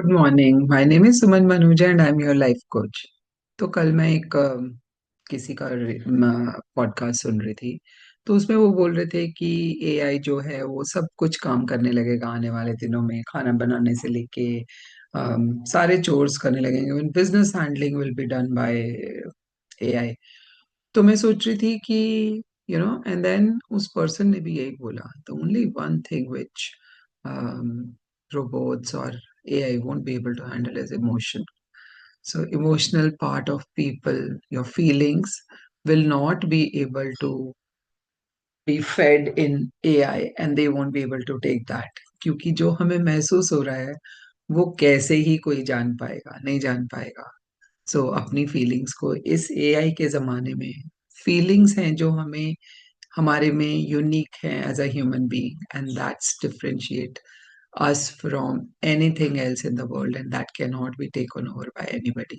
Good morning. My name is Suman Manuja and I am your life coach. तो कल मैं एक किसी का पॉडकास्ट सुन रही थी। तो उसमें वो बोल रहे थे कि एआई जो है वो सब कुछ काम करने लगेगा आने वाले दिनों में, खाना बनाने से लेके सारे चोर्स करने लगेंगे। Business handling will be done by AI. तो मैं सोच रही थी कि एंड देन उस पर्सन ने भी यही बोला, the only one thing which robots or AI won't be able to handle is emotion. So, emotional part of people, your feelings, will not be able to be fed in AI and they won't be able to take that. क्योंकि जो हमें महसूस हो रहा है वो कैसे ही कोई जान पाएगा, नहीं जान पाएगा। सो अपनी फीलिंग्स को इस एआई के जमाने में, फीलिंग्स हैं जो हमें हमारे में यूनिक है as a human being, and that's differentiate us from anything else in the world, and that cannot be taken over by anybody.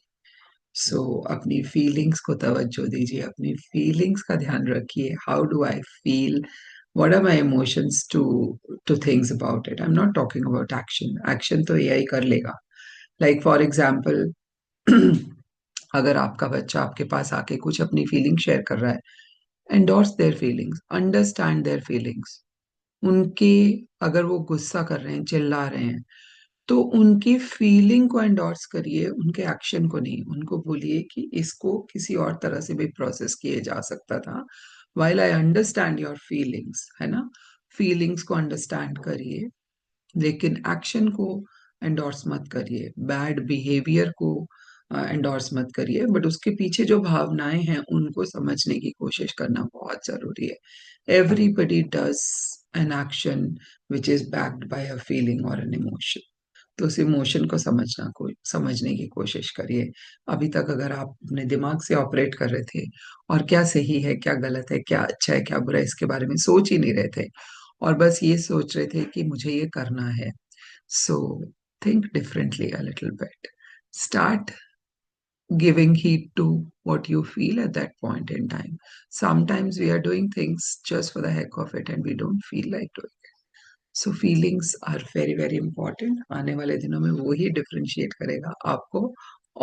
So अपनी फीलिंग्स को तवज्जो दीजिए, अपनी फीलिंग्स का ध्यान रखिए। How do I feel, what are my emotions to things about it? I'm not talking about action तो AI कर लेगा। Like for example, अगर आपका बच्चा आपके पास आके कुछ अपनी फीलिंग शेयर कर रहा है, endorse their feelings, understand their feelings. उनके, अगर वो गुस्सा कर रहे हैं, चिल्ला रहे हैं, तो उनकी फीलिंग को एंडोर्स करिए, उनके एक्शन को नहीं। उनको बोलिए कि इसको किसी और तरह से भी प्रोसेस किए जा सकता था। While I understand your feelings, है ना, फीलिंग्स को अंडरस्टैंड करिए, लेकिन एक्शन को एंडोर्स मत करिए, बैड बिहेवियर को एंडोर्स मत करिए, बट उसके पीछे जो भावनाएं हैं उनको समझने की कोशिश करना बहुत जरूरी है। Everybody does an action which is backed by a feeling और एन इमोशन। तो उस इमोशन को समझने की कोशिश करिए। अभी तक अगर आप अपने दिमाग से ऑपरेट कर रहे थे और क्या सही है, क्या गलत है, क्या अच्छा है, क्या बुरा है, इसके बारे में सोच ही नहीं रहे थे, और बस ये सोच रहे थे कि मुझे ये करना है, so think differently a little bit. Start giving heed to what you feel at that point in time. Sometimes we are doing things just for the heck of it and we don't feel like doing it. So feelings are very very important. आने वाले दिनों में वो ही differentiate करेगा आपको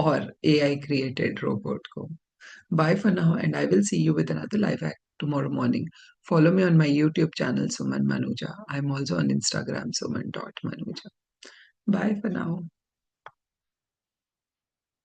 और AI created robot को. Bye for now, and I will see you with another live hack tomorrow morning. Follow me on my YouTube channel Suman Manuja. I'm also on Instagram suman.manuja. Bye for now.